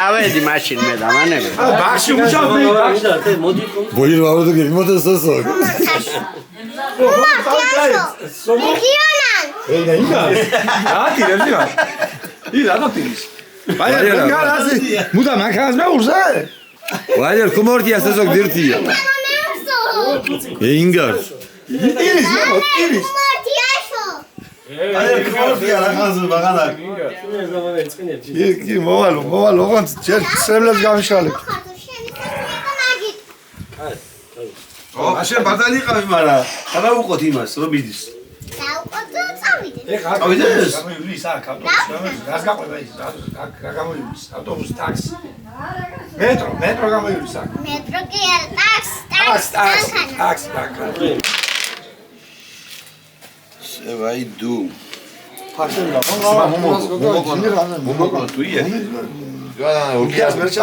ავედი მაშინ მე დამანები. ბახში მუშაობდი. ბოირი ვარდო გიმოდა სასო. ეინა. აკი რეზია. იდა დაფინის. ბაიერ გარაზი. მუდა მანქანას მეურზე. ბაიერ კომორტია სასო გირთია. ეინგარ. ირის. აი კომორტია რაღაცა ბაღანა. კი მოვალო ოღონდ ჯერ სრემლებს გამიშალებ. აშენ ბარდანი იყავი, მაგრამ ხანა უყოთ იმას, რომ მიდის. დაუყოთ და წავიდეთ. ეხა წავიდეს? გამოივლის აქ ავტობუსი. რას გაყვება ის? რა გამოივლის? ავტობუსი, ტაქსი. მეტრო გამოივლის აქ. მეტრო კი არა, ტაქსი. შევაი დუ. ფაშენდა. მომოგო თუ ია. ოკეას მერჩა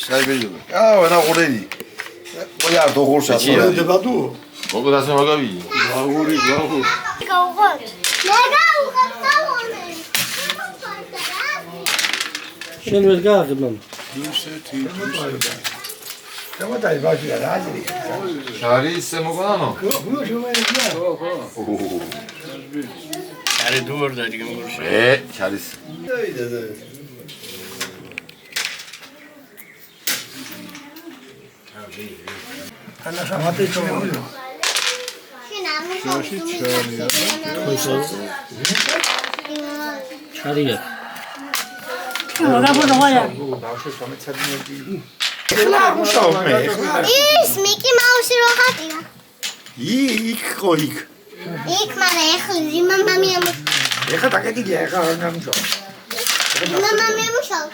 შაიბელი. ვენა ყურენი. ყოია დოღურსა. დებადუ. მოგდასე მაგავი. ვაღური. გაუღოთ. მე გაუღოთ დავოლე. შენ ვერ გააღებ მამ. შემოдай ბაჟია რა აზრი. შარი ისე მოგანო? არი დუორ და ჯგემურში. შარის. ანა სამათე ჩომოიო. ჩარია. ის მიკი მაუსი რო ხატია. იქ ხო იქ. იქ მაგრამ ეხლა იმამა მიემო. ეხა დაკეთილია ეხა არ გამიშო. იმამა მიემუშავ.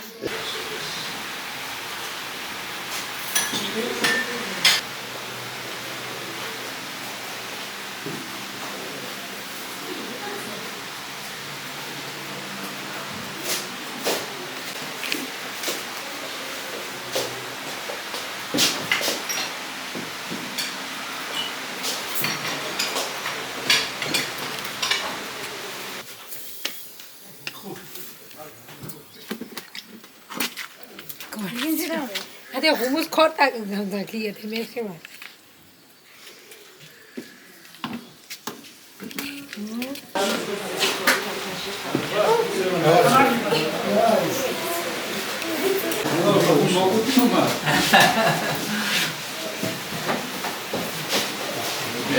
Hadi humus korta zamda ki yete meşe var.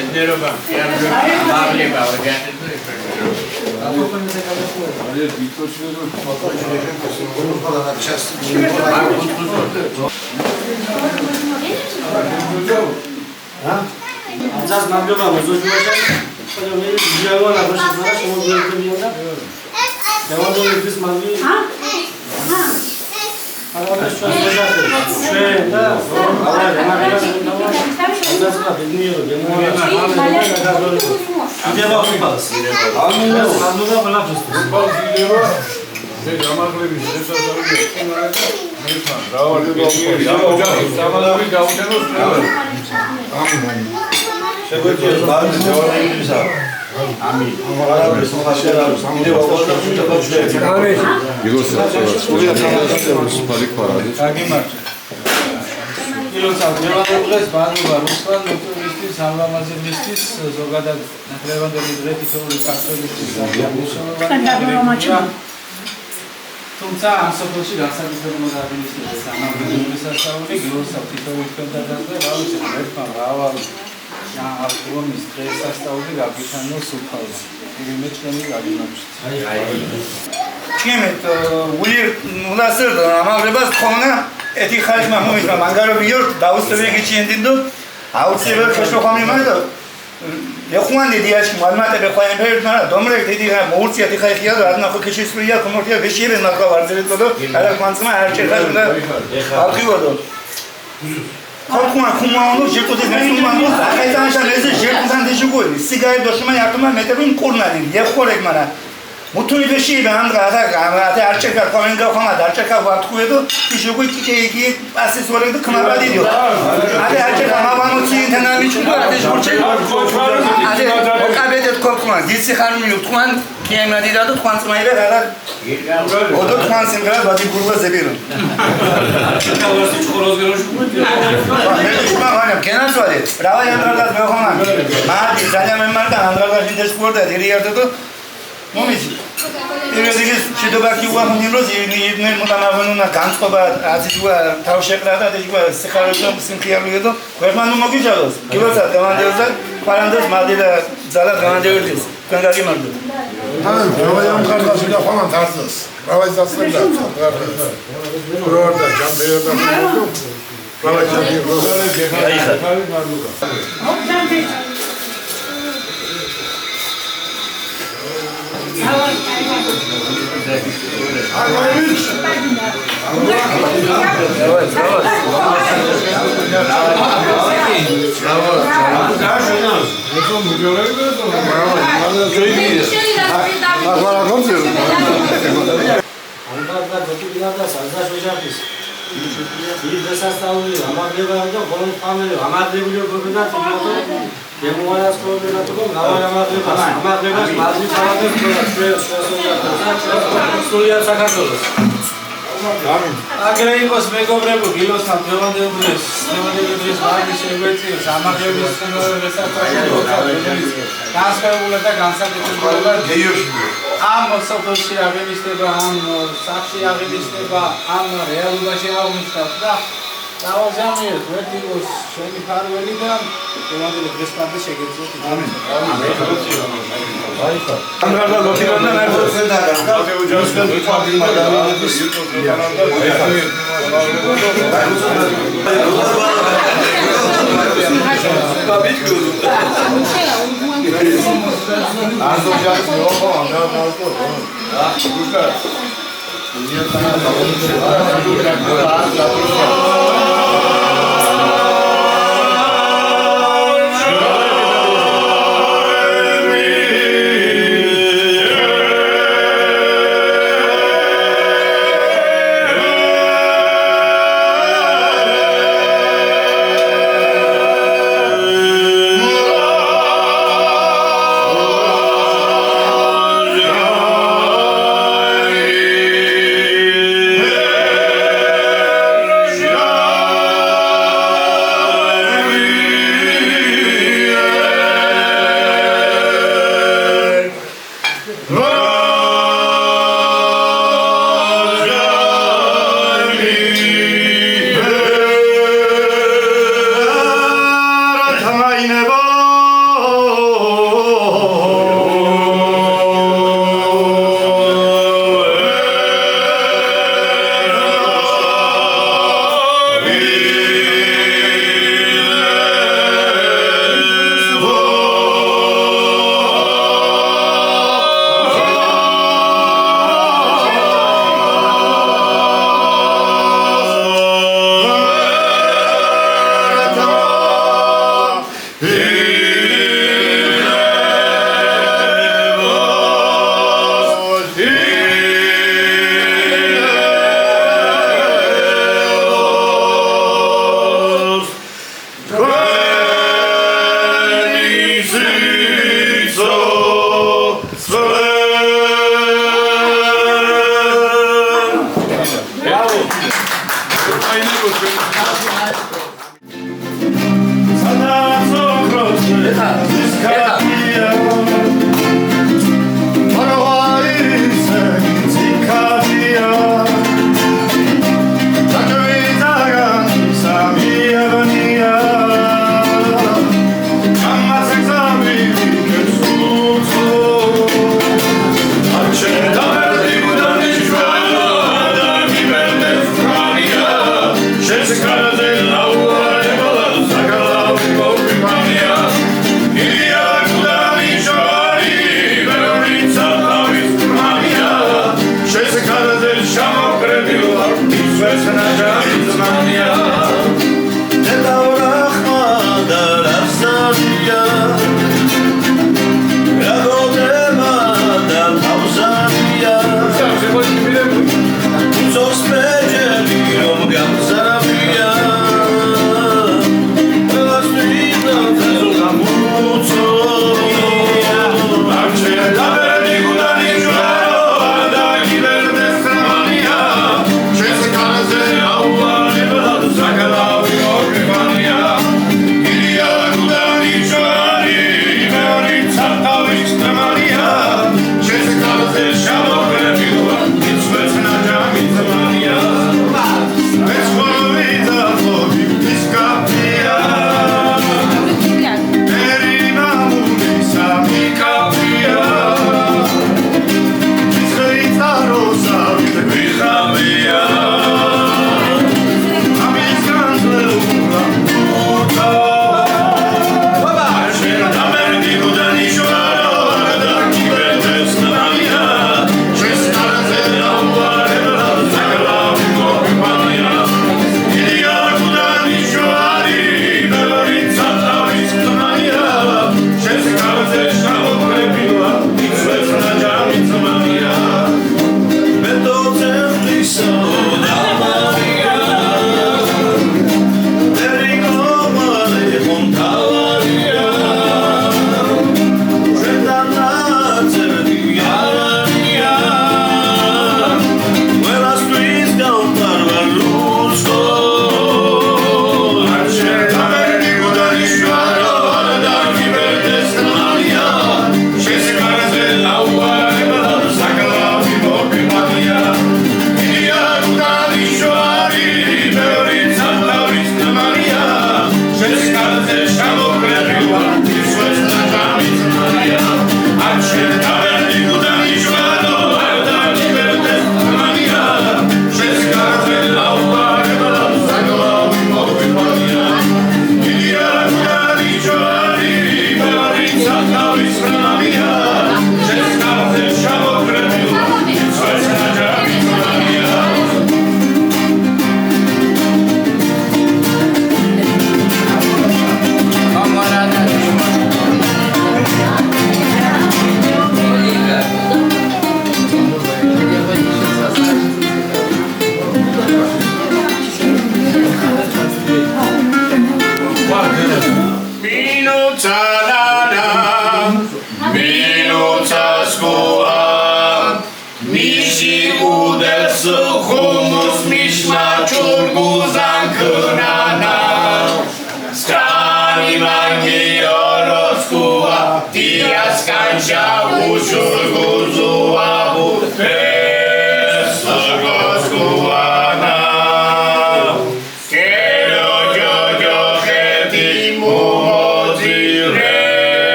Enderoba, amable baba geldi. Çok Ancaq məqləmə özünüzə dialoqla başlayırlar, şunu görürlər. Devam ediyoruz məqlə. Arkadaş şu an şeydə Ondan bilmiyorum. Bir de bakın balısı. Anlıda falan fıstık. თუმცა ამ სოფელში განსაკუთრებულად ადმინისტრაციის სამართლის სასწაული გლოსა თითოეულ და რა ვიცი ერთმა მრავალი აღდგომის დღესასწაული გაგიტანოს უფალს. იგივე ჩვენი გაგიმოჩნდა. Kimit ulasır da ama biraz konu eti xalqma mo'yma mangaro biyor davustebe geçendindo autsebe koşoxami mayda yaxuan dediyaş malumata bexoyan berdna domrek dedi ha mo'ursi eti xalqiya da adna keçesriya komortiya beşire narqa var dedi todo ala kvansma erçeklarda halqi godo Korkma kumanu jetodes mesulmanu aytansha lezi jetudan dejugoy sigay doshma yartma metabin kornadin yaxorek mana Mutlu bir şey ben anladım. Erkekler komenga falan erkekler var tuğuyordu. İşoku ki asıl soruyordu kınava diyor. Hadi erkekler ama bana için tenami çıktı. Ateş burçak. Hadi o kabedet korkma. Dilsi harmıyor. Tuğan kiyemle diyordu. Tuğan sırmayı ver herhalde. O da tuğan simgeler vadi kurba zebirin. Ne düşman var? Genel soru. Bravo yanlarlar böyle falan. Mahdi zaten memmardan anlarlar bir de sporda diri yardıdı. Momenti. Evideki şidobaki uğramın imroz yedinler mutamavununa ganskoba azizwa tavşekrada dejwa sıkarıcı mısın kıyarlıyordu. Vermanı mı güçalız. Kilosa devam ediyorsa parandos madde zarar devam ediyoruz. Kangaki mardı. Tamam, hava kardeşiyle falan tarzız. Hava izasında. Burada cam beyazdan. Hava Bir desastağlı, ama bir vardı, kolon family, ama bir biliyor burada tutuyor. Demoras koyduğuna tutuyor, ama bazı falan şuraya Suriya Sakartvelos. Agreinqos მეგობრებო, გილოსთან დღევანდელს ვარდი შეგვეციოს ამაღლების შესაძლებლობები. განსხვავებულად და განსაკუთრებულად ამ სოფელში აღინიშნება, ამ სახში აღინიშნება, ამ რეალობაში აღნიშნავს და დავაზამიერთ ვერტიგოს შენი ფარველი და დღევანდელი დღესპარდი შეგეძლოთ. ამინ. აიხა. ამგარდა ლოქირონდა ნერვოს ცენტრიდან. ჯოსკენ ფარდი მაგალითის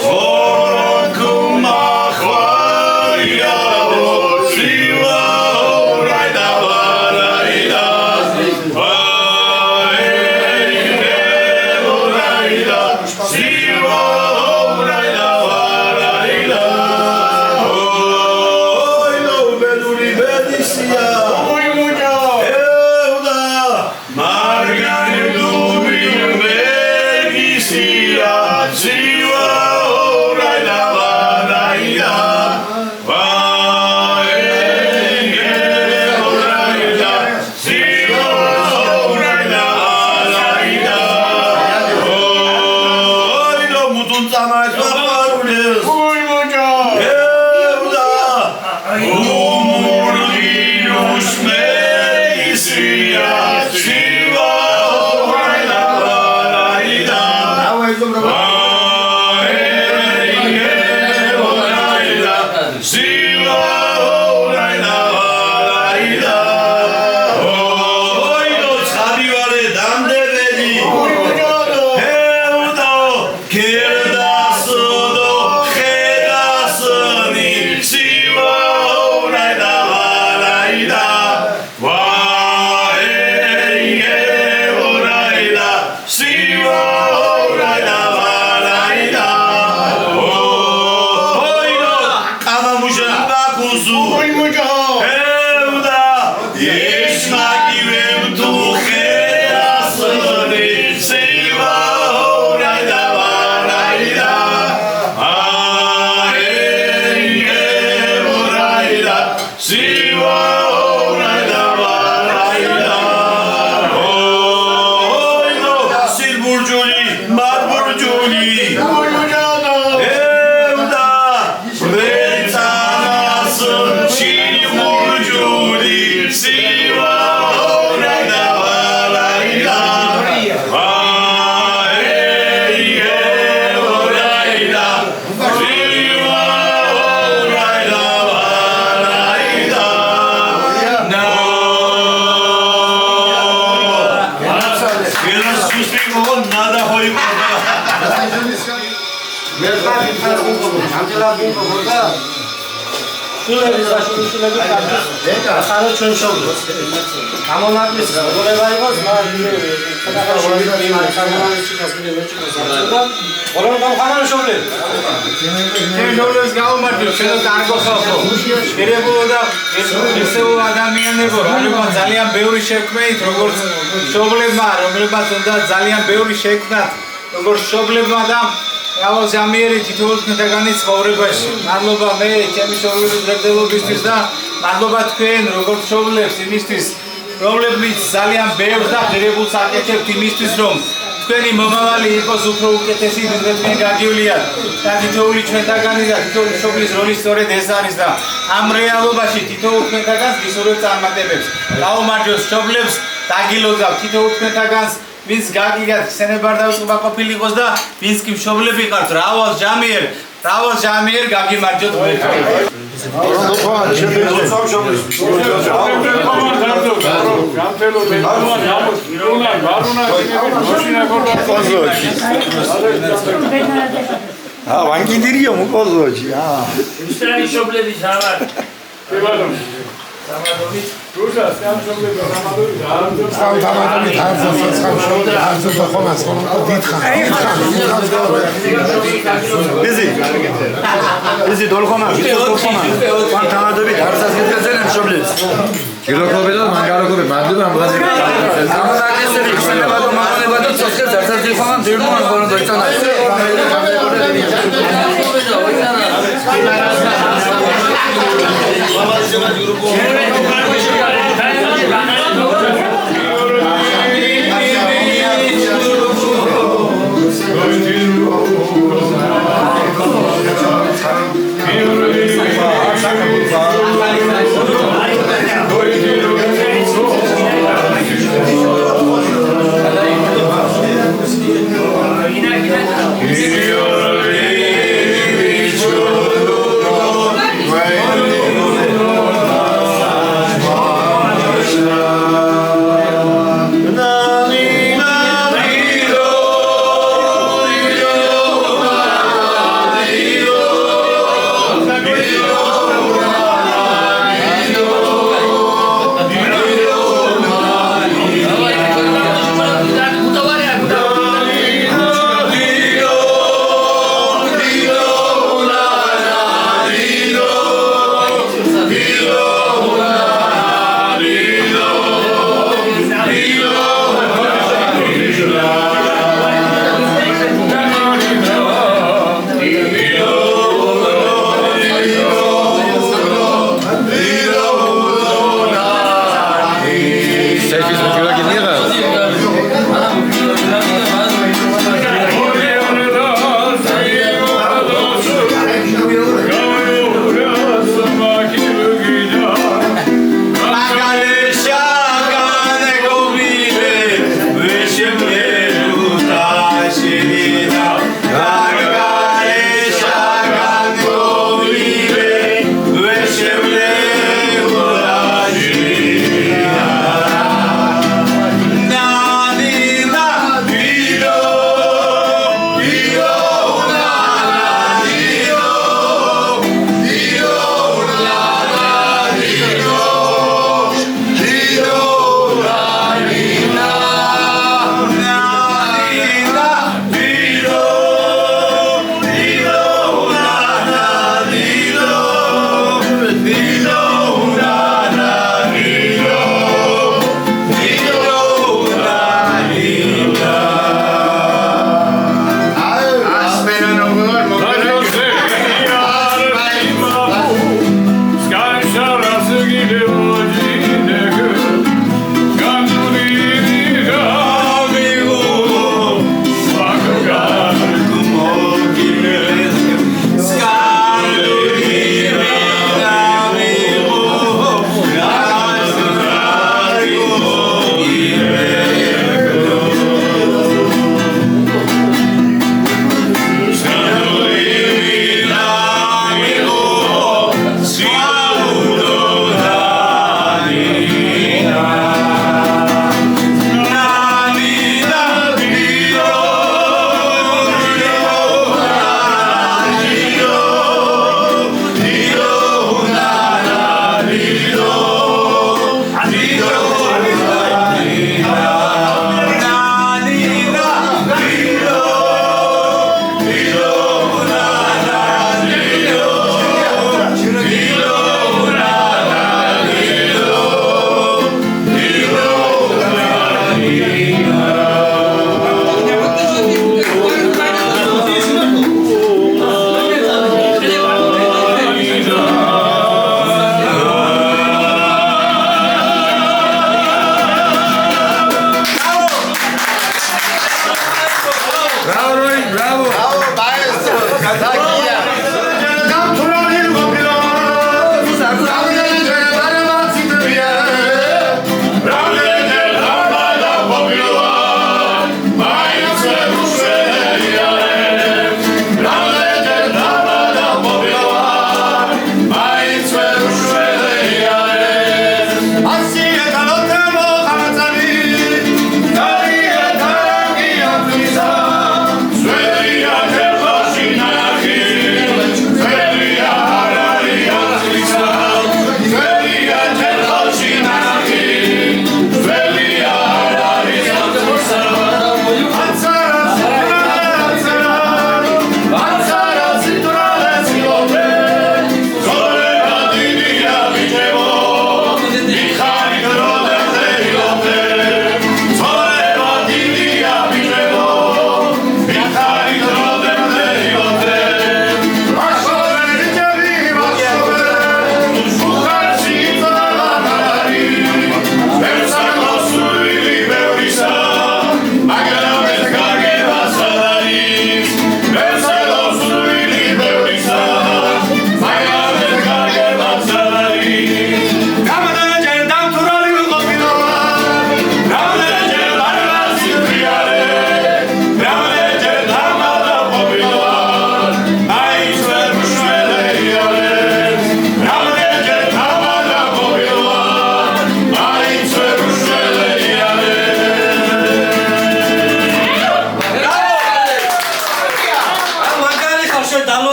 Oh Raval Jamieri თითოეულ თქვენთაგანი ცხოვრებაში. მადლობა მე ჩემი შობლების გრძელობისთვის და მადლობა თქვენ როგორც შობლებს იმისთვის, რომლებიც ძალიან ბევრს და ღირებულს აკეთებთ იმისთვის, რომ თქვენი მომავალი იყოს უფრო უკეთესი, ვიდრე თქვენ გაგივლიათ. და თითოეული ჩვენთაგანი და თითოეული შობლის როლი სწორედ ეს არის და ამ რეალობაში თითოეულ თქვენთაგანს გისურვებთ წარმატებებს. გაუმარჯოს შობლებს, დაგილოცავთ თითოეულ თქვენთაგანს ვინც გაგიგათ ხსენება არ დაუწყება ყოფილიყოს და ვინც კი მშობლები ხართ რავალ ჟამიერ გაგიმარჯოთ ვანგიდირიო მოკოზოჩი ისრაელი შობლები ზავარ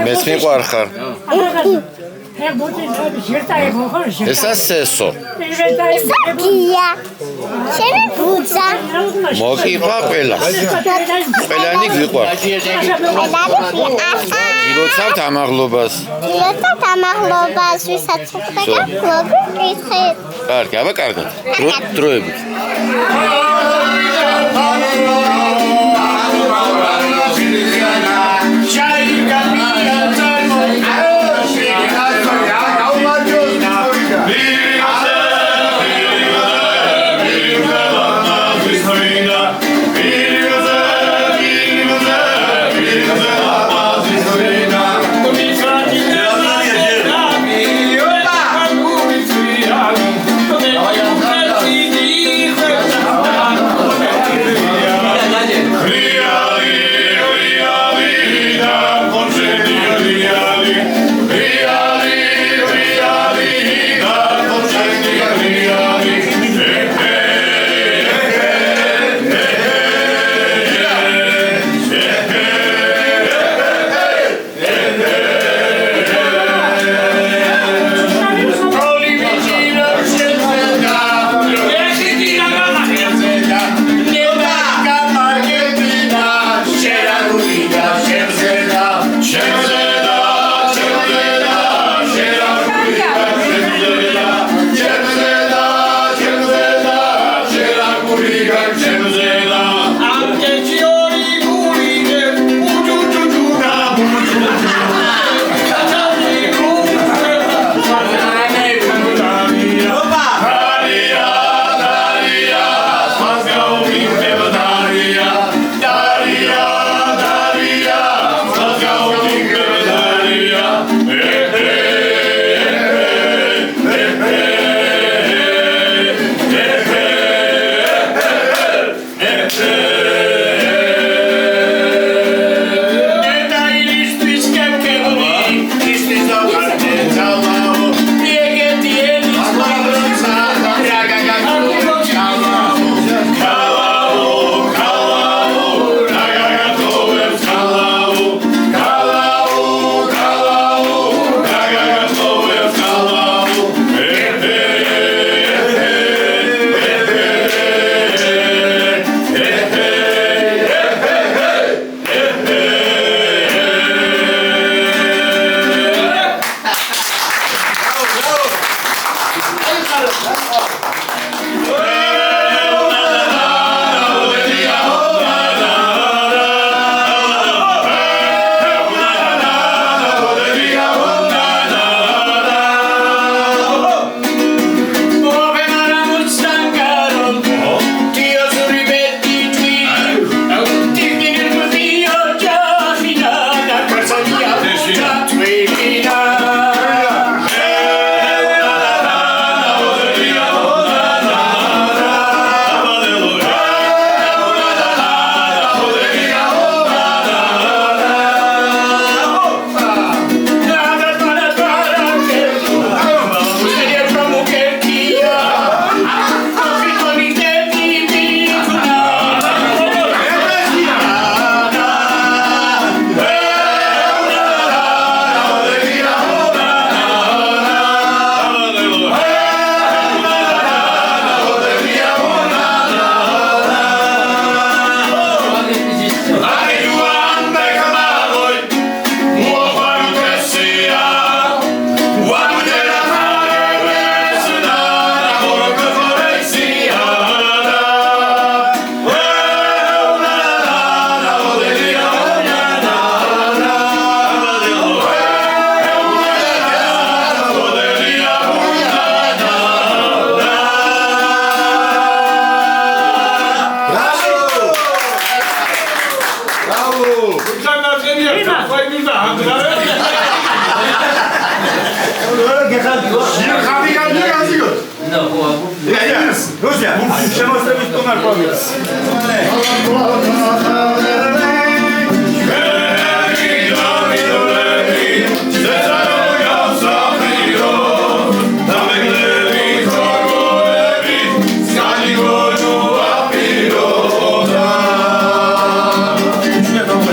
მეც მიყვარხარ. ესა სესო. ესა გია. შენ ბუძა. მოგიყვა ყველა. ყველანი გიყვარს. გილოცავთ ამაღლობას. გილოცავთ ამაღლობას, ვისაც ხვდება, მოგკითხეთ. კარგი, აბა კარგად. დროებით.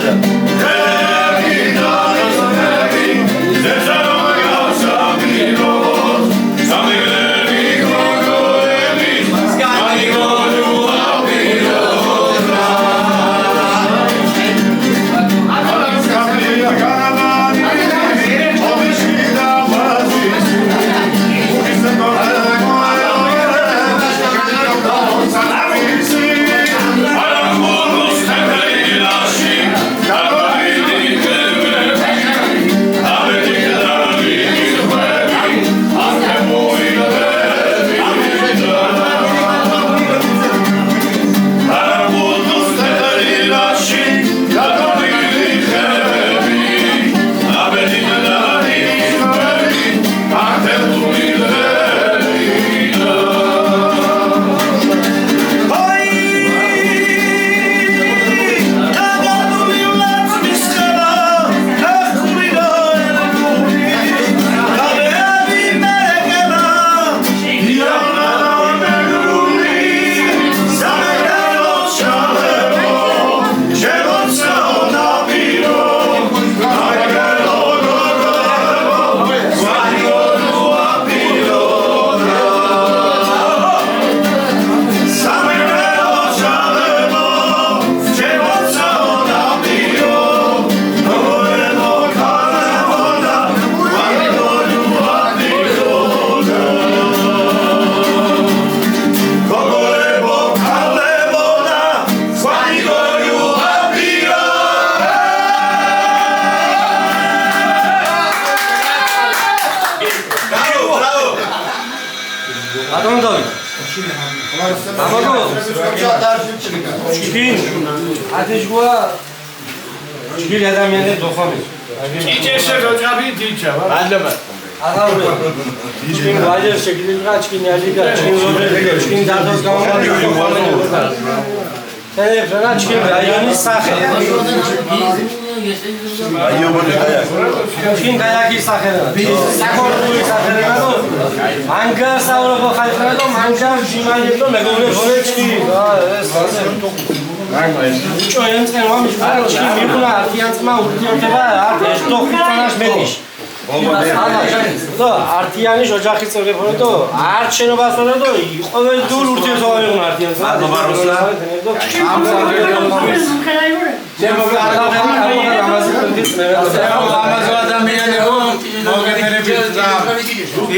Olha. ჩქინ ადამიანები დოხამი. ჭიჭეშე როჭაბი დიჭა. მადლობა. აღარვე. ჩქინ ვაჟერ შეგიძლია ჩქინ ალიგა, ჩქინ როდერიგა, ჩქინ დადოს გამომავალ. თერეფრა ჩქინ რაიონის სახე. ჩქინ გაიაკის სახელა. საკორპული სახელა და ანგარ საუბრობ ხალხთან და ანგარ ჯიმანებო მეგობრებს ვორე ჩქინი. ეს ჩვენ წელმა მიშარო ჩქინი მიხუნა არტიანცმა ურთიერთობა არ ეშტო ხიტანას მეტიშ. და არტიანის ოჯახის წევრებო და არ შენობას ვარ და ყოველდღიურ ურთიერთობა მიღუნა არტიანს. მადლობა რუსლა. ამაზე ადამიანებო მოგეთერებით და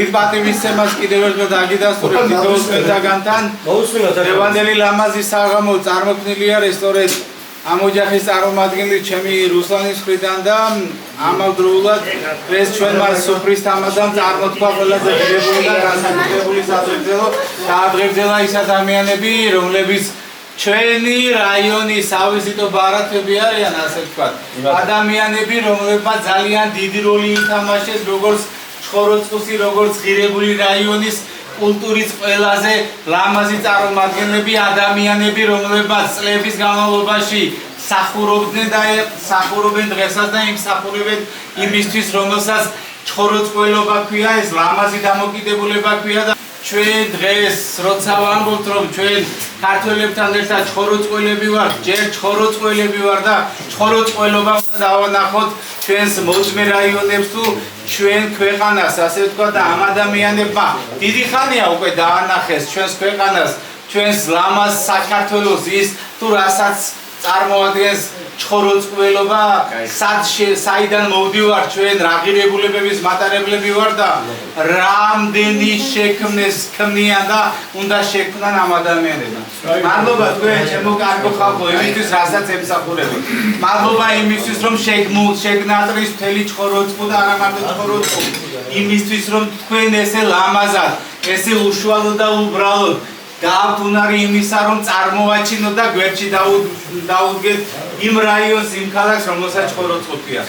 ის პატივისცემას კიდევ ერთხელ დაგიდასტურებთ თითოეულ პედაგოგთან. ლევანდელი ლამაზის საღამო წარმოქმნილია რესტორეთ ამ ოჯახის წარმომადგენელი ჩემი რუსლანის მხრიდან და ამავდროულად ეს ჩვენმა სუფრის თამადამ წარმოთქვა ყველაზე ღირებული და განსაკუთრებული საზღვარგრძელო და აღგრძელა ის ადამიანები, რომლებიც ჩვენი რაიონის ავიზიტო ბარათები არიან, ასე ვთქვათ. ადამიანები, რომლებმაც ძალიან დიდი როლი ითამაშეს როგორც ჩხოროწყუსი, როგორც ღირებული რაიონის კულტურის ყველაზე ლამაზი წარმომადგენლები, ადამიანები, რომლებმაც წლების განმავლობაში სახურობდნენ და სახურობენ დღესაც და იმსახურებენ იმისთვის, რომელსაც ჩხოროწყუელობა ქვია, ეს ლამაზი დამოკიდებულება ქვია და ჩვენ დღეს როცა ვამბობთ, რომ ჩვენ ქართველებთან ერთად ჩხოროწყუელები ვართ, ჯერ ჩხოროწყუელები ვარ და ჩხოროწყუელობა უნდა დავანახოთ ჩვენს მოწმე რაიონებს თუ ჩვენ ქვეყანას, ასე ვთქვათ და ამ ადამიანებმა დიდი ხანია უკვე დაანახეს ჩვენს ქვეყანას, ჩვენს ლამაზ საქართველოს ის თუ რასაც წარმოადგენს ჩხოროწყუელობა, საიდან მოვდივარ ჩვენ რა ღირებულებების მატარებლები ვარ და რამდენი შექმნეს ქმნიან და უნდა შექმნან ამ ადამიანებმა. მადლობა თქვენ ჩემო კარგო ხალხო იმისთვის რასაც ემსახურებით. მადლობა იმისთვის რომ შეგნატრის მთელი ჩხოროწყუ და არა მარტო ჩხოროწყუ. იმისთვის რომ თქვენ ესე ლამაზად, ესე უშუალოდ და უბრალოდ გაქვთ უნარი იმისა რომ წარმოვაჩინოთ და გვერდში დაუდგეთ იმ რაიონს, იმ ქალაქს, რომელსაც ჩხოროწყუ ქვია.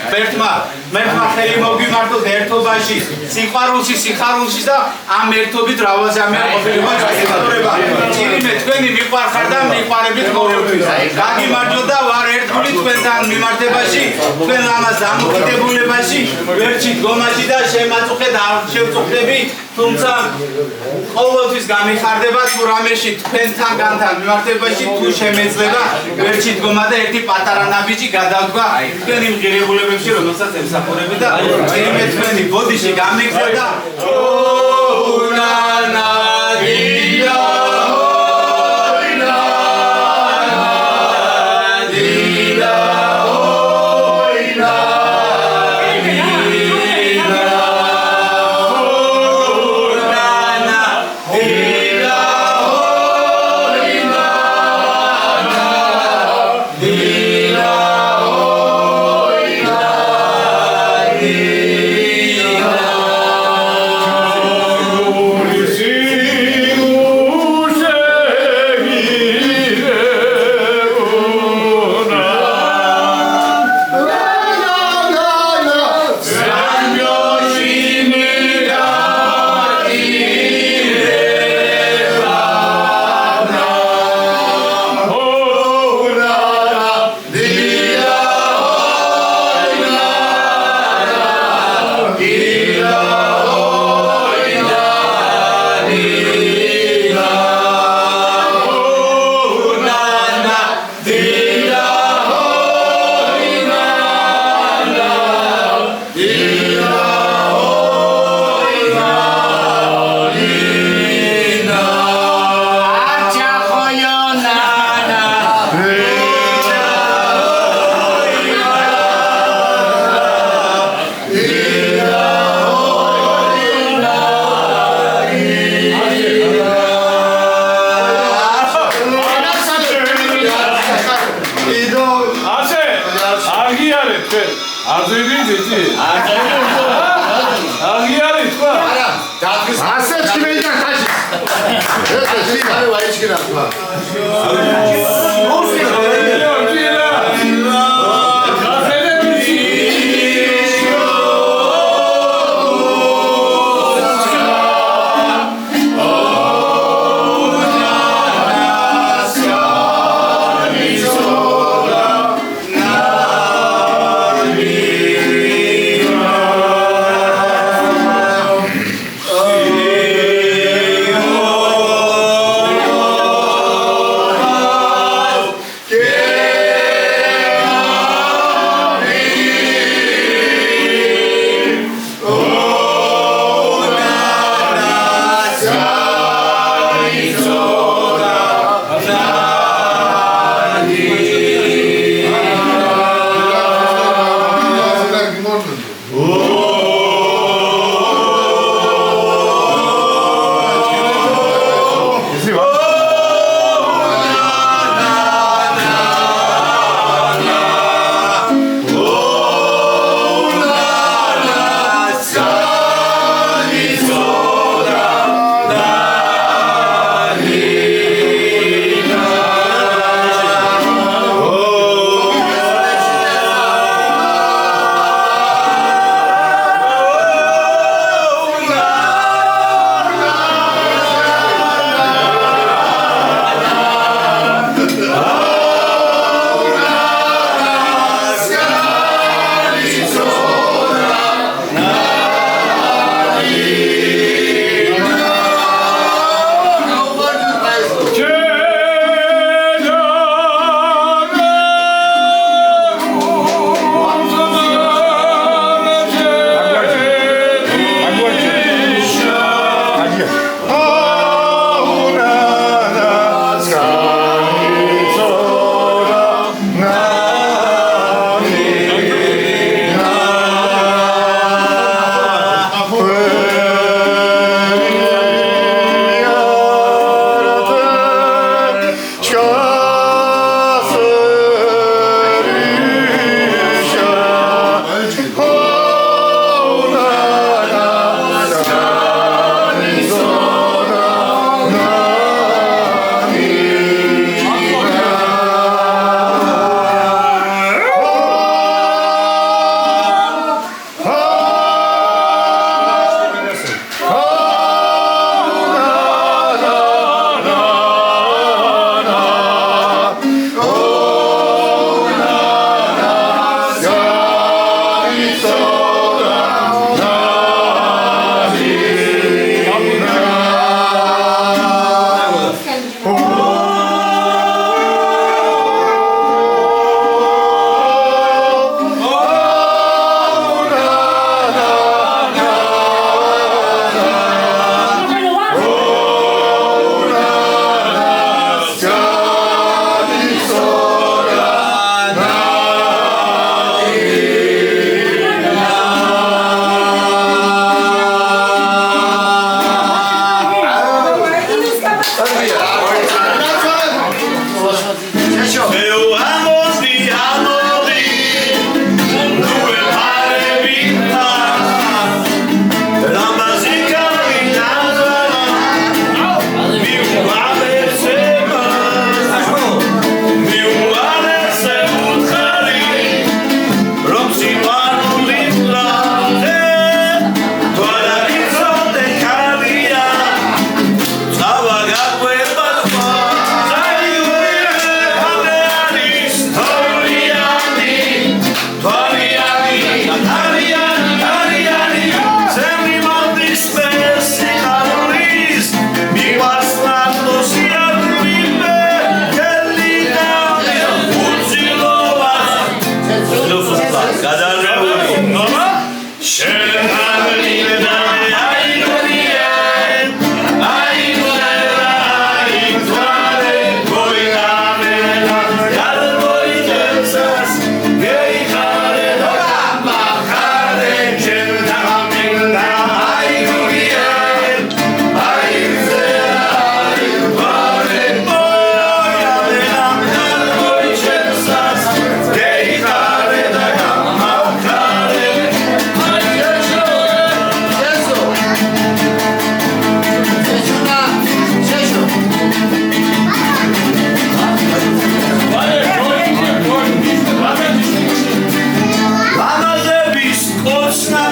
მერთმა ხელი მოგვიმართოთ ერთობაში, სიყვარულში, სიხარულში და ამ ერთობით რავაზამიან ყოფილება ჩაგეკადრება. ჭირიმე თქვენი მიყვარხარ და მიყვარებით ყოველთვის. გაგიმარჯოთ და ვარ ერთგული თქვენთან მიმართებაში, თქვენ ლამაზ დამოკიდებულებაში, გვერდში დგომაში და შემაწუხეთ არ შევწუხდები, თუმცა ყოველთვის გამიხარდება თუ რამეში თქვენთან განთან მიმართებაში თუ შემეძლება გვერდში დგომა და ერთი პატარა ნაბიჯი გადავდგა თქვენი მღირებულებებში, რომელსაც ემსახურები და ჭირიმე თქვენი ბოდიში გამიგზა და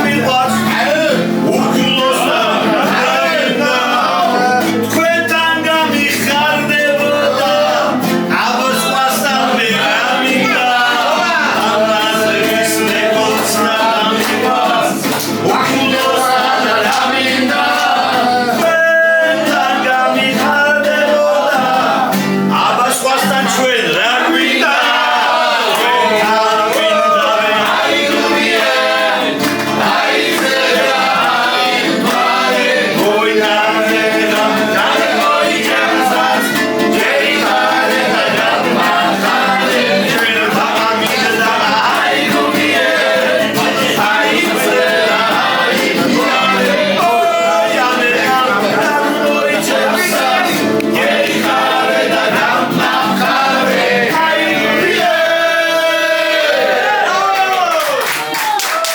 მიყვარს